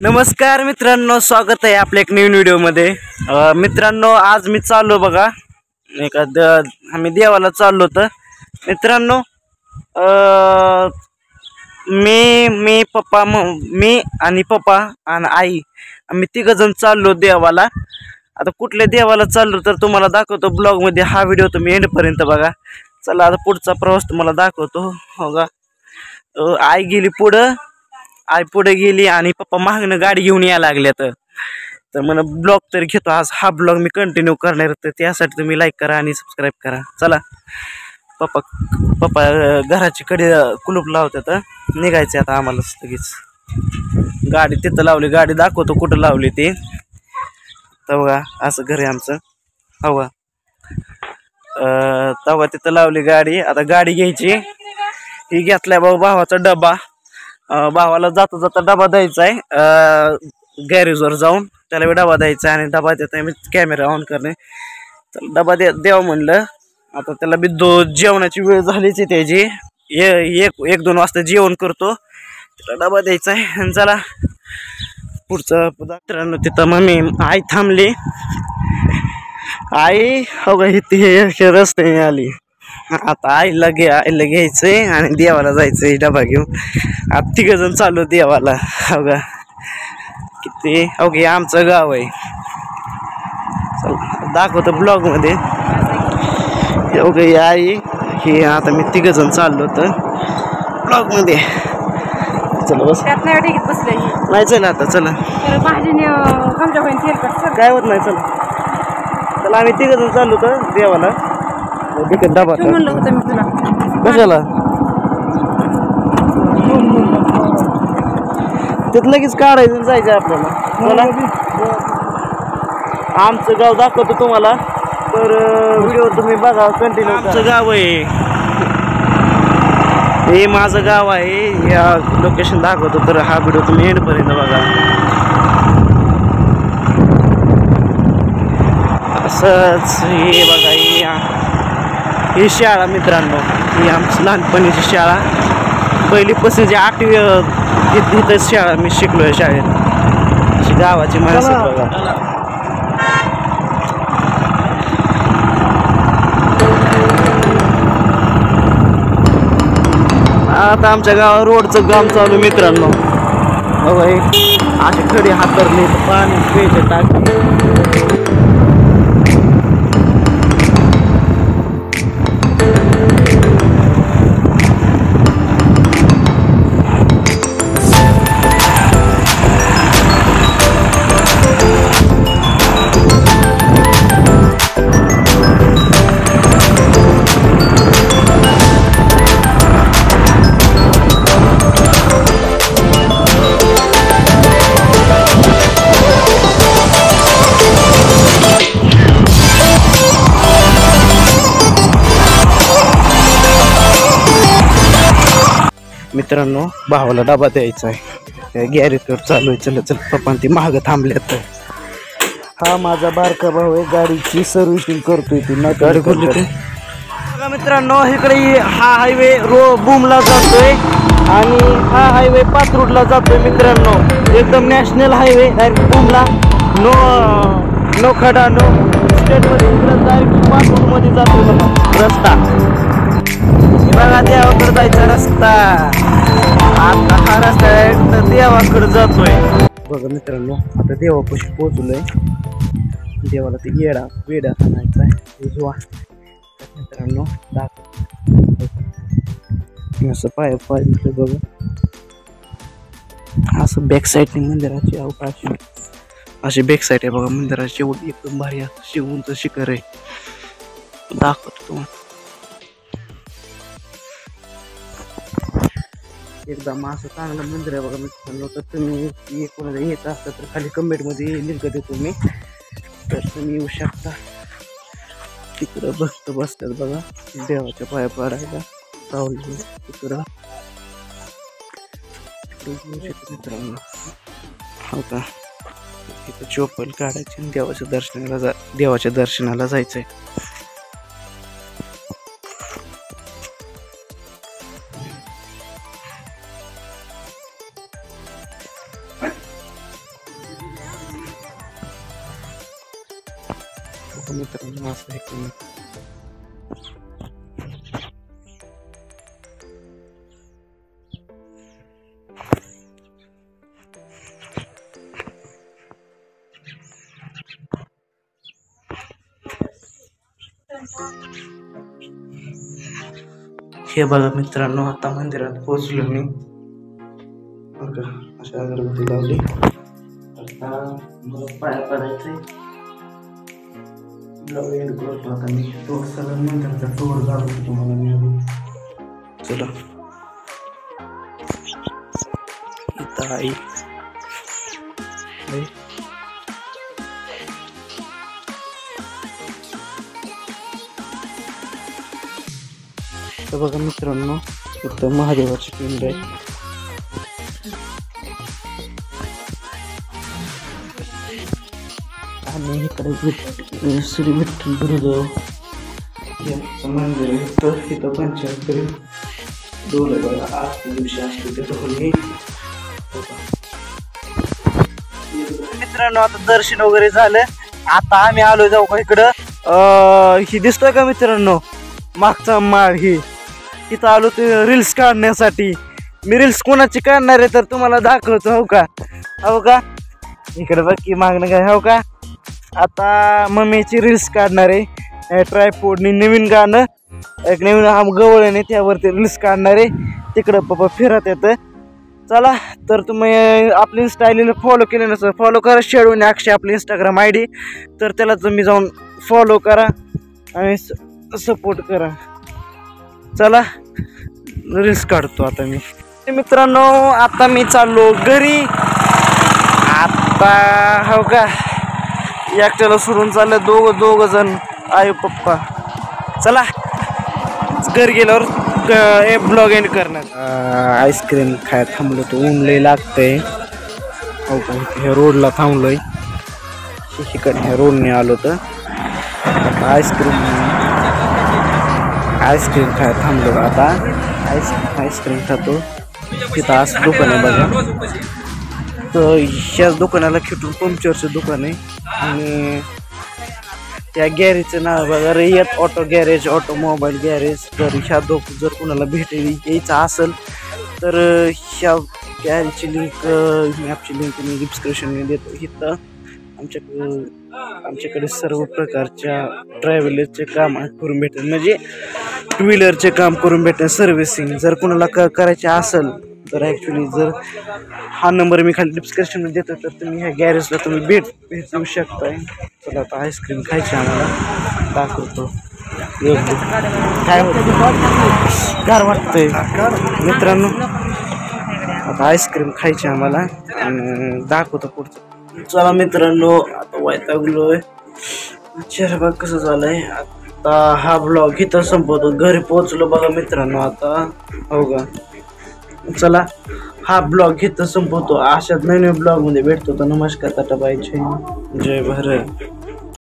नमस्कार मित्रांनो, स्वागत आहे आपल्या एक नवीन व्हिडिओमध्ये। मित्रांनो, आज मी चाललो बघा आम्ही देवाला चाललो तर मित्रांनो, मी पप्पा मी आणि पप्पा आणि आई आम्ही तिघजण चाललो देवाला। आता कुठल्या देवाला चाललो तर तुम्हाला दाखवतो ब्लॉगमध्ये। हा व्हिडिओ तुम्ही एंडपर्यंत बघा। चला आता पुढचा प्रवास तुम्हाला दाखवतो। हो का, आई गेली पुढं, आई पुढे गेली आणि पप्पा मागणं गाडी घेऊन यायला लागल्या। तर मला ब्लॉग तरी घेतो आज। हा ब्लॉग मी कंटिन्यू करणार, तर त्यासाठी तुम्ही लाईक करा आणि सबस्क्राईब करा। चला, पप्पा घराची कडे कुलूप लावतात, निघायचे आता आम्हाला लगेच। गाडी तिथं लावली, गाडी दाखवतो कुठं लावली ते। तर बघा असं घर आहे आमचं। हवा तेव्हा तिथं लावली गाडी। आता गाडी घ्यायची, ही घेतलाय भाऊ भावाचा डबा। भावाला जाता जाता डबा द्यायचा आहे गॅरेजवर जाऊन, त्याला बी डबा द्यायचा आहे। आणि डबा देता मी कॅमेरा ऑन करणे, तर डबा द्यावं म्हणलं। आता त्याला बी जेवणाची वेळ झालीच आहे त्याची, 1-2 वाजता जेवण करतो, त्याला डबा द्यायचा आहे। आणि चला पुढचं मित्रांनो, तिथं मम्मी आई थांबली। आई हो का, इथे रस्त्याने आली। आता आईला घ्यायचंय आणि देवाला जायचंय डबा घेऊन। आता तिघजण चालू देवाला। हो का, किती हो की आमचं गाव आहे। चल दाखवतो ब्लॉग मध्ये। हो का, आई हे आता मी तिघजण चाललो तर ब्लॉग मध्ये। चला बस, नाही चला आता, चला काय होत नाही, चला आम्ही तिघजण चाललो तर देवाला। डबा म्हणलं होतं मी तुला, कशाला तिथ लगेच काढायचं जायचं आपल्याला। मला आमचं गाव दाखवतो तुम्हाला, तर व्हिडिओ तुम्ही बघा कंटिन्यू। आमचं गाव आहे हे, माझं गाव आहे। या लोकेशन दाखवतो, तर हा व्हिडिओ तुम्ही एंडपर्यंत बघा। असंच हे बघा, ही शाळा मित्रांनो, ही आमची लहानपणीची शाळा। पहिलीपासून जे 8वी इथंच शाळा मी शिकलो आहे शाळेत। अशी गावाची माणसं बघा। आता आमच्या गावात रोडचं काम चालू मित्रांनो। बघा अशी खडी हातरली, पाणी प्यायचे टाकी। मित्रांनो, भावाला डबा द्यायचा आहे, गॅरेजवर चालू आहे। चल चल पप्पा ती माग थांबल्यात। हा माझा बारका भाऊ आहे, गाडीची सर्व्हिसिंग करतोय ती ना गाडी करतोय। बघा मित्रांनो, इकडे हा हायवे बूमला जातोय आणि हा हायवे पाथरुडला जातोय मित्रांनो। एकदम नॅशनल हायवे, डायरेक्ट बूमला, नो खडा, नो स्टेट मध्ये, डायरेक्ट पाथरुड मध्ये जातोय बघा रस्ता। बघा देवाकडे जायचा रस्ता। आता हा रस्ता देवाकडे जातोय बघा मित्रांनो। आता देवापाशी पोहोचलोय, देवाला ते वेडा आणायचा आहे उजवा मित्रांनो। असं पाय बघा, असं बॅक साईडने मंदिराची अवकाश अशी बॅक साईड आहे बघा मंदिराची। एवढी एकदम भारी शिवूंचं शिखर आहे, दाखवतो तुम्हाला। एकदम असं चांगलं मंदिर आहे बघा मित्रांनो। तर तुम्ही कोणाला येत असता तर खाली कमेंटमध्ये लिंक देतो मी, तर तुम्ही येऊ शकता। तिकडं भक्त बसतात बघा देवाच्या पाया पडायला, सावली तिकडं मित्रांनो। हो का, तिथं चोपल काढायची, देवाच्या दर्शनाला जायचंय। बघा मित्रांनो असं आहे की हे बघा मित्रांनो आता मंदिरात पोहोचलो मी बघा अशा अगरबत्ती लावली आता मला पाया पडायचंय करतो आता मी टोर सगळं मंदिराचा टोर दाखवतो तुम्हाला मी चला इथं आई तर बघा मित्रांनो इथं महादेवाची पिंड आहे आणि इकडे श्री विठ्ठल गुरुदेव यांचं मंदिर आहे तर इथं पंचायत डोल बघा आजच्या दिवशी असतो ते ढोल मित्रांनो आता दर्शन वगैरे झालं आता आम्ही आलो जाऊ का इकडं ही दिसतोय का मित्रांनो मागचा माळ ही इथं आलो ते रील्स काढण्यासाठी मी रील्स कोणाची काढणार आहे तर तुम्हाला दाखवतो हो का इकडे बघ की मागणं काय हो का आता मम्मीची रील्स काढणार आहे ट्रायपॉडनी नवीन गाणं एक नवीन गवळ्याने त्यावरती रील्स काढणार आहे तिकडं पप्पा फिरत येतं चला तर तुम्ही आपली इंस्टाला फॉलो केले नसेल फॉलो करा शेडून अक्षय आपली इंस्टाग्राम ID तर त्याला तुम्ही जाऊन फॉलो करा आणि सपोर्ट करा चला रील्स काढतो आता मी मित्रांनो आता मी चाललो घरी आता हो का एकट्याला सोडून चालले दोघ जण आई पप्पा चला घरी गेल्यावर ब्लॉग एंड करणार आईस्क्रीम खाय थांबलो तो ऊन लय लागतंय हो का ह्या रोडला थांबलोय इकडे ह्या रोडने आलो तर आईस्क्रीम खाय थांबलो आता आईस्क्रीम खातो तिथं असं दुकान आहे बघा तर ह्याच दुकानाला खेटून पंक्चरचं दुकान आहे आणि त्या गॅरेजचं नाव बघा रयत ऑटो गॅरेज ऑटोमोबाईल गॅरेज तर ह्या जर कोणाला यायचं असेल तर ह्या गॅरेजची लिंक मॅपची लिंक मी डिस्क्रिप्शनमध्ये देतो इथं आमच्याकडे सर्व प्रकारच्या ट्रॅव्हलरचे काम करून भेटेल म्हणजे टू व्हीलरचे काम करून भेटेल सर्व्हिसिंग जर कोणाला करायचे असेल तर ॲक्च्युली जर हा नंबर मी खाली डिस्क्रिप्शनमध्ये देतो तर तुम्ही ह्या गॅरेजला तुम्ही भेट देऊ शकताय चला आता आईस्क्रीम खायची आम्हाला दाखवतो काय होतं गार वाटतंय मित्रांनो आता आईस्क्रीम खायची आम्हाला आणि दाखवतो पुढचं चला मित्रांनो आता वैतागलोय चेहरा बघ कसं झालंय आता हा ब्लॉग इथं संपवतो घरी पोहोचलो बघा मित्रांनो आता हो का चला हा ब्लॉग इथं संपवतो अशाच नवीन ब्लॉग मध्ये भेटतो तर नमस्कार टाटा बाय जय भारत.